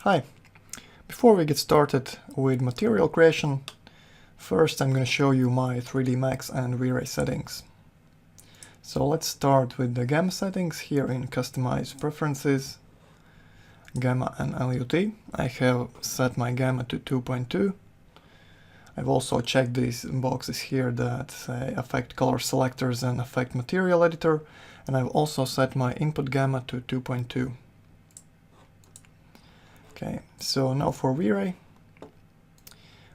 Hi! Before we get started with material creation, first I'm going to show you my 3D Max and V-Ray settings. So let's start with the gamma settings here in Customize Preferences, Gamma and LUT. I have set my gamma to 2.2. I've also checked these boxes here that say Affect Color Selectors and Affect Material Editor, and I've also set my input gamma to 2.2. Okay, so now for V-Ray,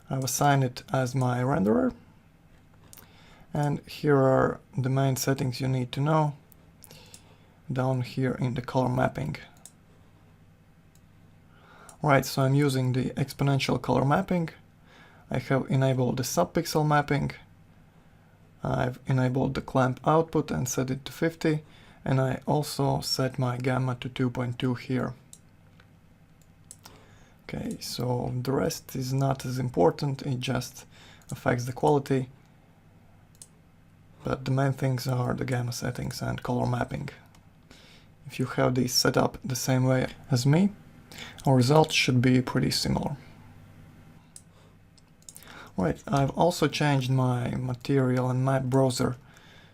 I've assigned it as my renderer, and here are the main settings you need to know down here in the color mapping. Right, so I'm using the exponential color mapping. I have enabled the subpixel mapping. I've enabled the clamp output and set it to 50, and I also set my gamma to 2.2 here. Okay, so the rest is not as important, it just affects the quality. But the main things are the gamma settings and color mapping. If you have these set up the same way as me, our results should be pretty similar. Right, I've also changed my material and map browser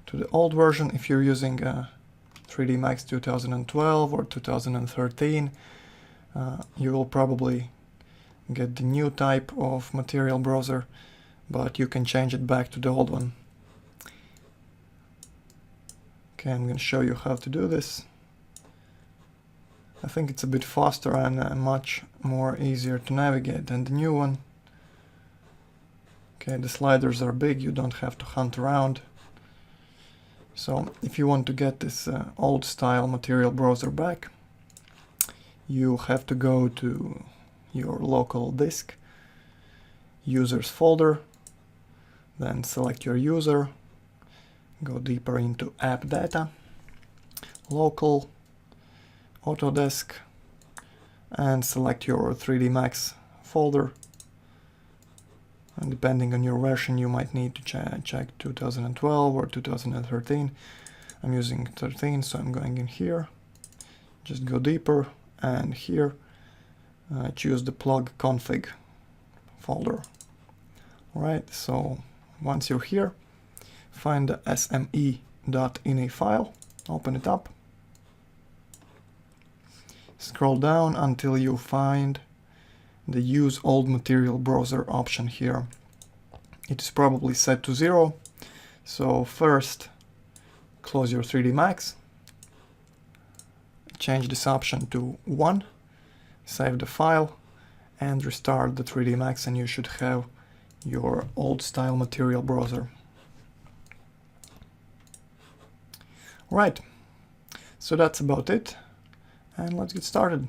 to the old version. If you're using 3D Max 2012 or 2013, you will probably get the new type of material browser, but you can change it back to the old one. Okay, I'm going to show you how to do this. I think it's a bit faster and much more easier to navigate than the new one. Okay, the sliders are big, you don't have to hunt around. So if you want to get this old style material browser back, you have to go to your local disk, users folder, then select your user, go deeper into app data, local, Autodesk, and select your 3D Max folder. And depending on your version, you might need to check 2012 or 2013. I'm using 13, so I'm going in here. Just go deeper, and here choose the plug config folder. Alright, so once you're here, find the sme.ini file, open it up, scroll down until you find the Use Old Material Browser option here. It is probably set to 0, so first close your 3D Max, change this option to 1, save the file, and restart the 3D Max, and you should have your old style material browser. Right, so that's about it, and let's get started.